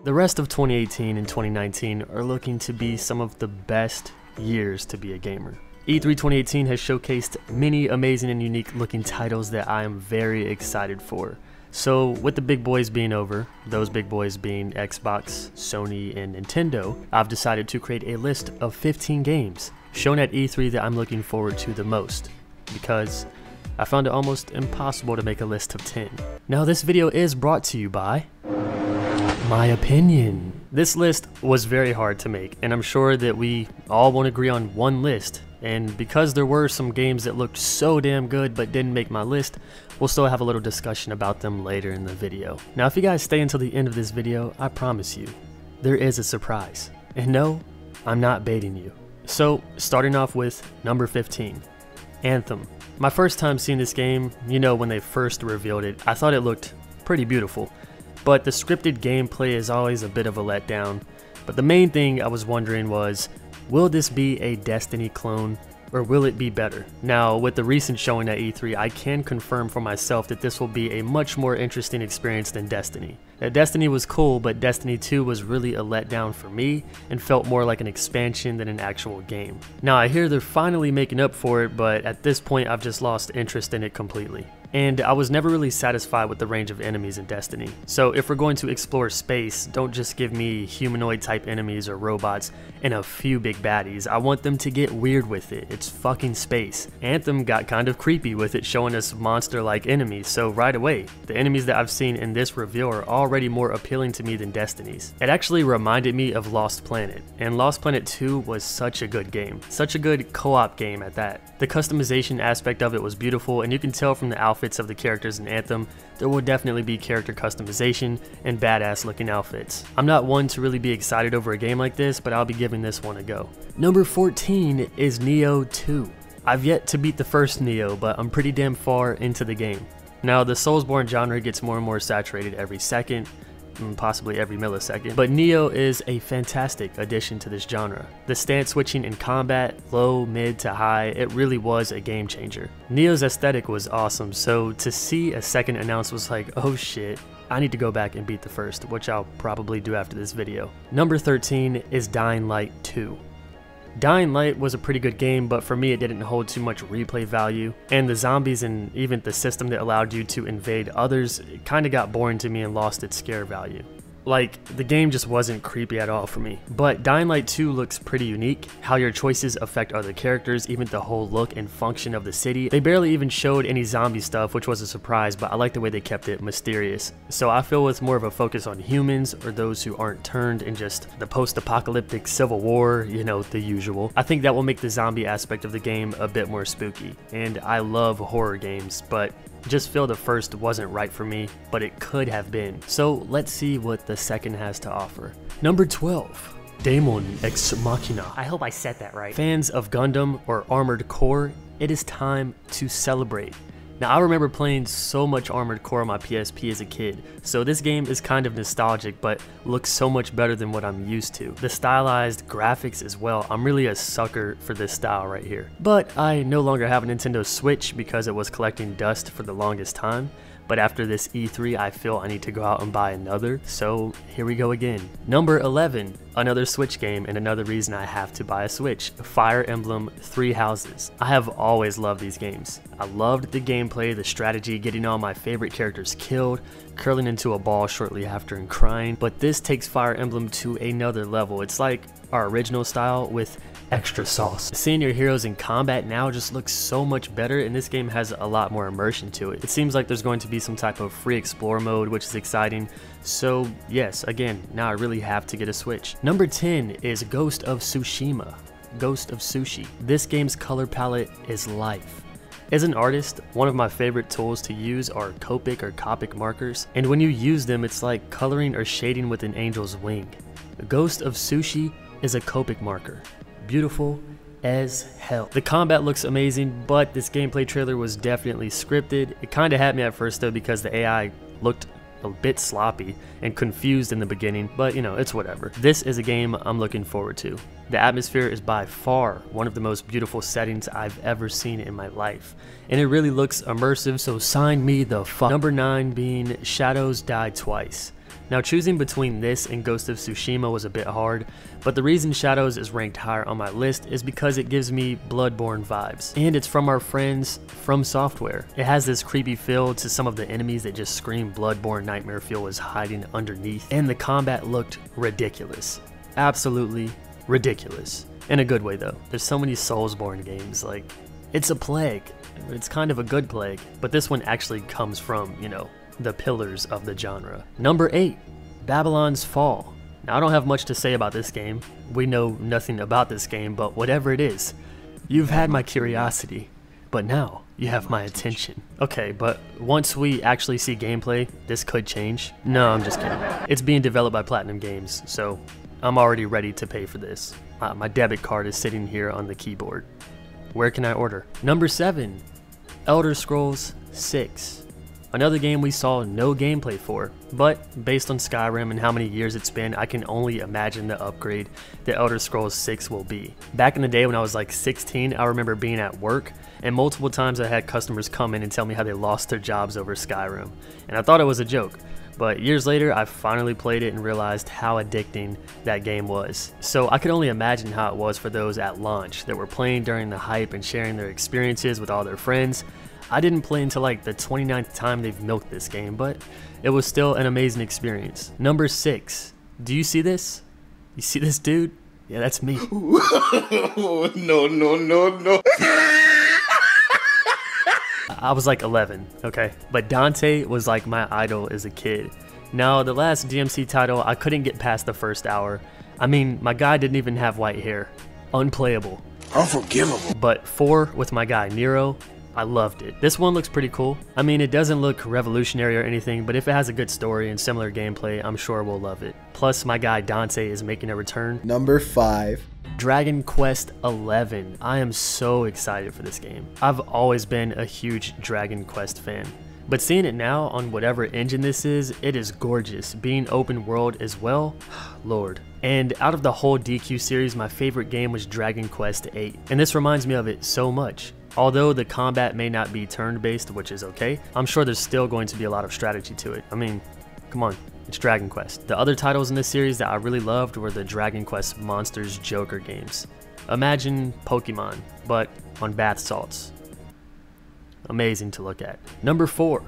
The rest of 2018 and 2019 are looking to be some of the best years to be a gamer. E3 2018 has showcased many amazing and unique looking titles that I am very excited for. So with the big boys being over, those big boys being Xbox, Sony, and Nintendo, I've decided to create a list of 15 games shown at E3 that I'm looking forward to the most, because I found it almost impossible to make a list of 10. Now this video is brought to you by my opinion. This list was very hard to make, and I'm sure that we all won't agree on one list. And because there were some games that looked so damn good but didn't make my list, we'll still have a little discussion about them later in the video. Now if you guys stay until the end of this video, I promise you, there is a surprise. And no, I'm not baiting you. So starting off with number 15, Anthem. My first time seeing this game, you know, when they first revealed it, I thought it looked pretty beautiful. But the scripted gameplay is always a bit of a letdown. But the main thing I was wondering was, will this be a Destiny clone, or will it be better? Now, with the recent showing at E3, I can confirm for myself that this will be a much more interesting experience than Destiny. Destiny was cool, but Destiny 2 was really a letdown for me, and felt more like an expansion than an actual game. Now, I hear they're finally making up for it, but at this point I've just lost interest in it completely. And I was never really satisfied with the range of enemies in Destiny. So if we're going to explore space, don't just give me humanoid type enemies or robots and a few big baddies. I want them to get weird with it. It's fucking space. Anthem got kind of creepy with it, showing us monster-like enemies, so right away, the enemies that I've seen in this reveal are already more appealing to me than Destiny's. It actually reminded me of Lost Planet, and Lost Planet 2 was such a good game. Such a good co-op game at that. The customization aspect of it was beautiful, and you can tell from the outfits of the characters in Anthem, there will definitely be character customization and badass looking outfits. I'm not one to really be excited over a game like this, but I'll be giving this one a go. Number 14 is Nioh 2. I've yet to beat the first Nioh, but I'm pretty damn far into the game. Now the Soulsborne genre gets more and more saturated every second, possibly every millisecond, but Nioh is a fantastic addition to this genre. The stance switching in combat, low, mid to high, it really was a game changer. Nioh's aesthetic was awesome, so to see a second announced was like, oh shit, I need to go back and beat the first, which I'll probably do after this video. Number 13 is Dying Light 2. Dying Light was a pretty good game, but for me it didn't hold too much replay value, and the zombies and even the system that allowed you to invade others kind of got boring to me and lost its scare value. Like, the game just wasn't creepy at all for me. But Dying Light 2 looks pretty unique, how your choices affect other characters, even the whole look and function of the city. They barely even showed any zombie stuff, which was a surprise, but I like the way they kept it mysterious. So I feel it's more of a focus on humans, or those who aren't turned, in just the post-apocalyptic civil war, you know, the usual. I think that will make the zombie aspect of the game a bit more spooky. And I love horror games, but just feel the first wasn't right for me, but it could have been. So let's see what the second has to offer. Number 12, Daemon Eggs. I hope I said that right. Fans of Gundam or Armored Core, it is time to celebrate. Now I remember playing so much Armored Core on my PSP as a kid, so this game is kind of nostalgic but looks so much better than what I'm used to. The stylized graphics as well, I'm really a sucker for this style right here. But I no longer have a Nintendo Switch because it was collecting dust for the longest time. But after this E3, I feel I need to go out and buy another, so here we go again. Number 11, another Switch game, and another reason I have to buy a Switch, Fire Emblem 3 Houses. I have always loved these games. I loved the gameplay, the strategy, getting all my favorite characters killed, curling into a ball shortly after and crying, but this takes Fire Emblem to another level. It's like our original style with extra sauce. Seeing your heroes in combat now just looks so much better, and this game has a lot more immersion to it. It seems like there's going to be some type of free explore mode, which is exciting. So yes, again, now I really have to get a Switch. Number 10 is Ghost of Tsushima. Ghost of Sushi. This game's color palette is life. As an artist, one of my favorite tools to use are Copic or Copic markers, and when you use them, it's like coloring or shading with an angel's wing. Ghost of Sushi is a Copic marker. Beautiful as hell. The combat looks amazing, but this gameplay trailer was definitely scripted. It kind of had me at first though, because the AI looked a bit sloppy and confused in the beginning, but you know, it's whatever. This is a game I'm looking forward to. The atmosphere is by far one of the most beautiful settings I've ever seen in my life, and it really looks immersive, so sign me the fuck. Number 9 being Shadows Die Twice. Now choosing between this and Ghost of Tsushima was a bit hard, but the reason Shadows is ranked higher on my list is because it gives me Bloodborne vibes, and it's from our friends From Software. It has this creepy feel to some of the enemies that just scream Bloodborne nightmare feel was hiding underneath, and the combat looked ridiculous. Absolutely ridiculous. In a good way though. There's so many Soulsborne games, like, it's a plague. It's kind of a good plague, but this one actually comes from, you know, the pillars of the genre. Number 8, Babylon's Fall. Now I don't have much to say about this game. We know nothing about this game, but whatever it is, you've had my curiosity, but now you have my attention. Okay, but once we actually see gameplay, this could change. No, I'm just kidding. It's being developed by Platinum Games, so I'm already ready to pay for this. My debit card is sitting here on the keyboard. Where can I order? Number 7, Elder Scrolls 6. Another game we saw no gameplay for, but based on Skyrim and how many years it's been, I can only imagine the upgrade that Elder Scrolls 6 will be. Back in the day when I was like 16, I remember being at work, and multiple times I had customers come in and tell me how they lost their jobs over Skyrim, and I thought it was a joke. But years later, I finally played it and realized how addicting that game was. So I could only imagine how it was for those at launch that were playing during the hype and sharing their experiences with all their friends. I didn't play until like the 29th time they've milked this game, but it was still an amazing experience. Number 6, do you see this? You see this dude? Yeah, that's me. No. I was like 11, okay? But Dante was like my idol as a kid. Now, the last DMC title, I couldn't get past the first hour. I mean, my guy didn't even have white hair. Unplayable. Unforgivable. But 4 with my guy Nero, I loved it. This one looks pretty cool. I mean, it doesn't look revolutionary or anything, but if it has a good story and similar gameplay, I'm sure we'll love it. Plus, my guy Dante is making a return. Number 5. Dragon Quest XI. I am so excited for this game. I've always been a huge Dragon Quest fan, but seeing it now on whatever engine this is, it is gorgeous. Being open world as well, Lord. And out of the whole DQ series, my favorite game was Dragon Quest VIII, and this reminds me of it so much. Although the combat may not be turn-based, which is okay, I'm sure there's still going to be a lot of strategy to it. I mean, come on. It's Dragon Quest. The other titles in this series that I really loved were the Dragon Quest Monsters Joker games. Imagine Pokemon, but on bath salts. Amazing to look at. Number 4,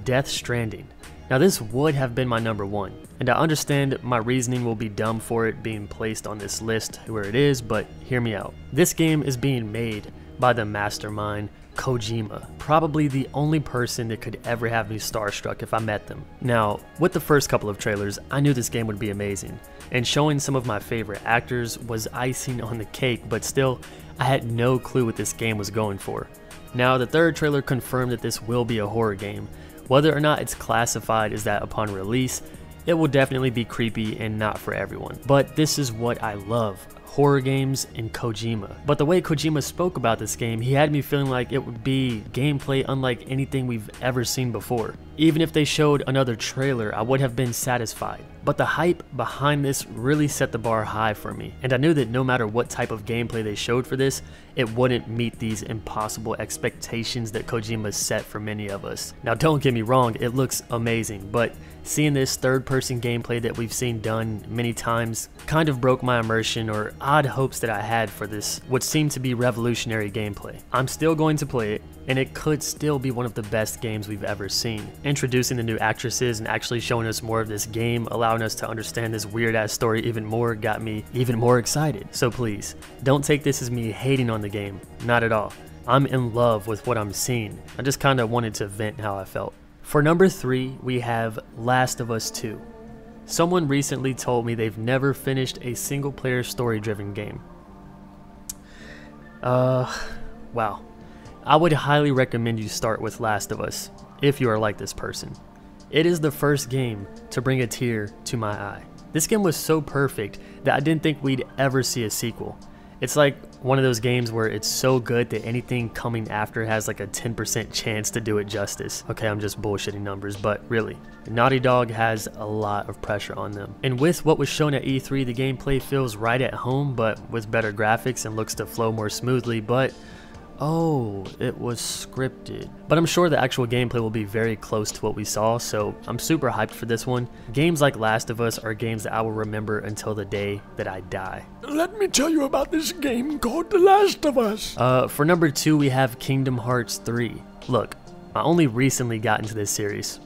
Death Stranding. Now this would have been my number 1, and I understand my reasoning will be dumb for it being placed on this list where it is, but hear me out. This game is being made by the mastermind Kojima, probably the only person that could ever have me starstruck if I met them. Now, with the first couple of trailers, I knew this game would be amazing, and showing some of my favorite actors was icing on the cake, but still, I had no clue what this game was going for. Now, the third trailer confirmed that this will be a horror game. Whether or not it's classified as that upon release, it will definitely be creepy and not for everyone. But this is what I love. Horror games and Kojima. But the way Kojima spoke about this game, he had me feeling like it would be gameplay unlike anything we've ever seen before. Even if they showed another trailer, I would have been satisfied. But the hype behind this really set the bar high for me, and I knew that no matter what type of gameplay they showed for this, it wouldn't meet these impossible expectations that Kojima set for many of us. Now don't get me wrong, it looks amazing, but seeing this third-person gameplay that we've seen done many times kind of broke my immersion or odd hopes that I had for this what seemed to be revolutionary gameplay. I'm still going to play it, and it could still be one of the best games we've ever seen. Introducing the new actresses and actually showing us more of this game, allowing us to understand this weird-ass story even more, got me even more excited. So please, don't take this as me hating on the game, not at all. I'm in love with what I'm seeing. I just kinda wanted to vent how I felt. For number 3, we have Last of Us 2. Someone recently told me they've never finished a single-player story-driven game. Wow. I would highly recommend you start with Last of Us, if you are like this person. It is the first game to bring a tear to my eye. This game was so perfect that I didn't think we'd ever see a sequel. It's like one of those games where it's so good that anything coming after has like a 10% chance to do it justice. Okay, I'm just bullshitting numbers, but really, Naughty Dog has a lot of pressure on them. And with what was shown at E3, the gameplay feels right at home, but with better graphics and looks to flow more smoothly, but Oh, it was scripted. But I'm sure the actual gameplay will be very close to what we saw, so I'm super hyped for this one. Games like Last of Us are games that I will remember until the day that I die. Let me tell you about this game called The Last of Us. For number 2, we have Kingdom Hearts 3. Look, I only recently got into this series.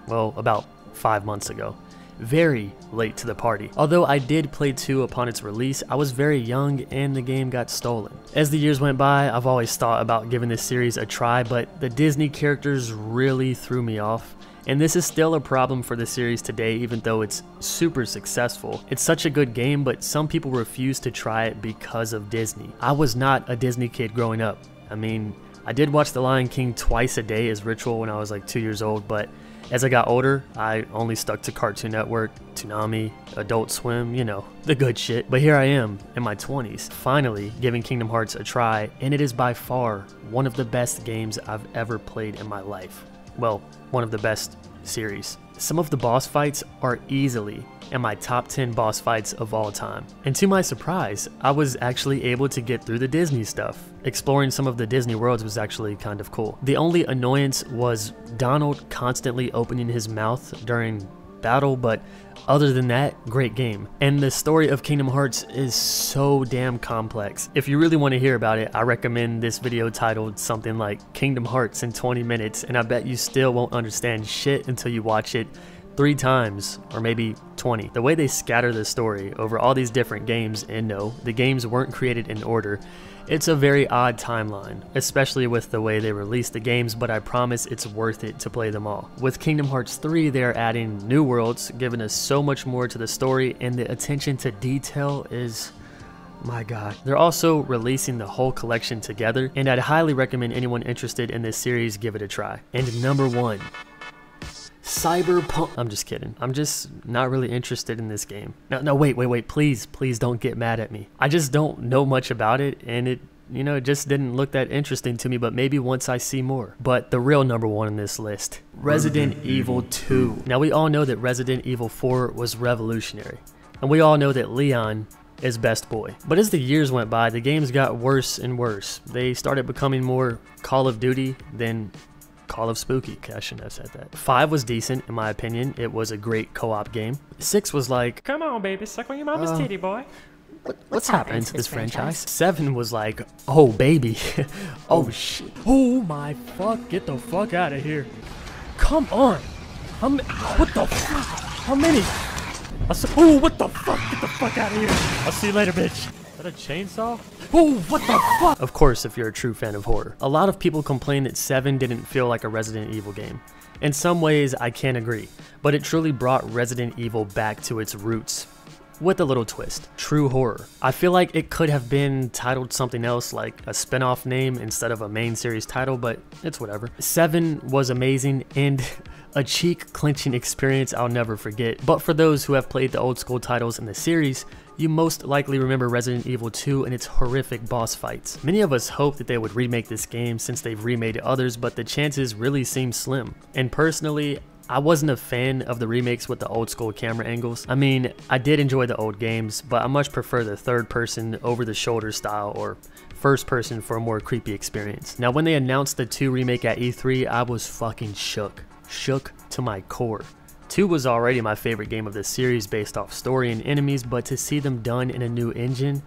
Well, about 5 months ago. Very late to the party. Although I did play 2 upon its release, I was very young and the game got stolen. As the years went by, I've always thought about giving this series a try, but the Disney characters really threw me off. And this is still a problem for the series today, even though it's super successful. It's such a good game, but some people refuse to try it because of Disney. I was not a Disney kid growing up. I mean, I did watch The Lion King twice a day as ritual when I was like 2 years old, but as I got older, I only stuck to Cartoon Network, Toonami, Adult Swim, you know, the good shit. But here I am, in my 20s, finally giving Kingdom Hearts a try, and it is by far one of the best games I've ever played in my life. Well, one of the best series. Some of the boss fights are easily in my top 10 boss fights of all time. And to my surprise, I was actually able to get through the Disney stuff. Exploring some of the Disney worlds was actually kind of cool. The only annoyance was Donald constantly opening his mouth during battle, but other than that, great game. And the story of Kingdom Hearts is so damn complex. If you really want to hear about it, I recommend this video titled something like Kingdom Hearts in 20 minutes, and I bet you still won't understand shit until you watch it 3 times, or maybe 20. The way they scatter the story over all these different games, and no, the games weren't created in order, it's a very odd timeline, especially with the way they release the games, but I promise it's worth it to play them all. With Kingdom Hearts 3, they're adding new worlds, giving us so much more to the story, and the attention to detail is... my god. They're also releasing the whole collection together, and I'd highly recommend anyone interested in this series give it a try. And number 1. Cyberpunk. I'm just kidding. I'm just not really interested in this game. No, wait. Please don't get mad at me. I just don't know much about it, and it just didn't look that interesting to me, but maybe once I see more. But the real number 1 on this list, Resident Evil 2. Now, we all know that Resident Evil 4 was revolutionary, and we all know that Leon is best boy. But as the years went by, the games got worse and worse. They started becoming more Call of Duty than Call of Spooky. Okay, I shouldn't have said that. 5 was decent, in my opinion. It was a great co-op game. 6 was like, come on, baby, suck on your mama's titty, boy. What's happening to this franchise? 7 was like, oh, baby. Oh, shit. Oh, my fuck. Get the fuck out of here. Come on. What the fuck? How many? Oh, what the fuck? Get the fuck out of here. I'll see you later, bitch. Is that a chainsaw? Oh, what the fuck? Of course, if you're a true fan of horror. A lot of people complain that 7 didn't feel like a Resident Evil game. In some ways, I can't agree, but it truly brought Resident Evil back to its roots. With a little twist. True horror. I feel like it could have been titled something else, like a spin-off name instead of a main series title, but it's whatever. 7 was amazing and a cheek-clenching experience I'll never forget. But for those who have played the old school titles in the series, you most likely remember Resident Evil 2 and its horrific boss fights. Many of us hope that they would remake this game since they've remade others, but the chances really seem slim. And personally, I wasn't a fan of the remakes with the old school camera angles. I mean, I did enjoy the old games, but I much prefer the third person over the shoulder style or first person for a more creepy experience. Now, when they announced the 2 remake at E3, I was fucking shook. Shook to my core. 2 was already my favorite game of the series based off story and enemies, but to see them done in a new engine,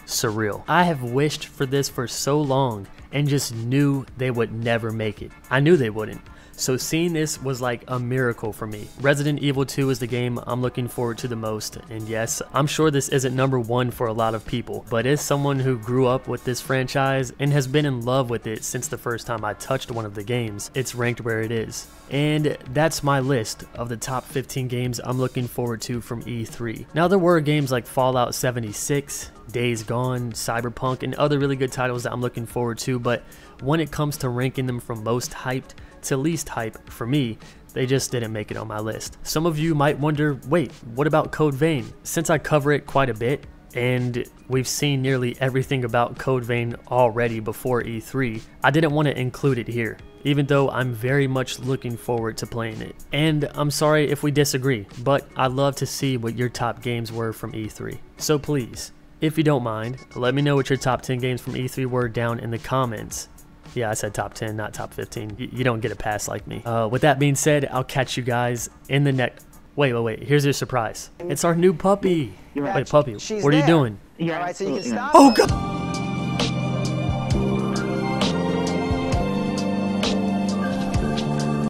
surreal. I have wished for this for so long and just knew they would never make it. I knew they wouldn't. So seeing this was like a miracle for me. Resident Evil 2 is the game I'm looking forward to the most, and yes, I'm sure this isn't number 1 for a lot of people, but as someone who grew up with this franchise and has been in love with it since the first time I touched one of the games, it's ranked where it is. And that's my list of the top 15 games I'm looking forward to from E3. Now, there were games like Fallout 76, Days Gone, Cyberpunk, and other really good titles that I'm looking forward to, but when it comes to ranking them from most hyped to least hype, for me, they just didn't make it on my list. Some of you might wonder, wait, what about Code Vein? Since I cover it quite a bit, and we've seen nearly everything about Code Vein already before E3, I didn't want to include it here, even though I'm very much looking forward to playing it. And I'm sorry if we disagree, but I'd love to see what your top games were from E3. So please, If you don't mind, let me know what your top 10 games from E3 were down in the comments. Yeah, I said top 10, not top 15. You don't get a pass like me. With that being said, I'll catch you guys in the next... Wait. Here's your surprise. It's our new puppy. Wait, puppy, what are you doing? Alright, so you can stop. Oh god!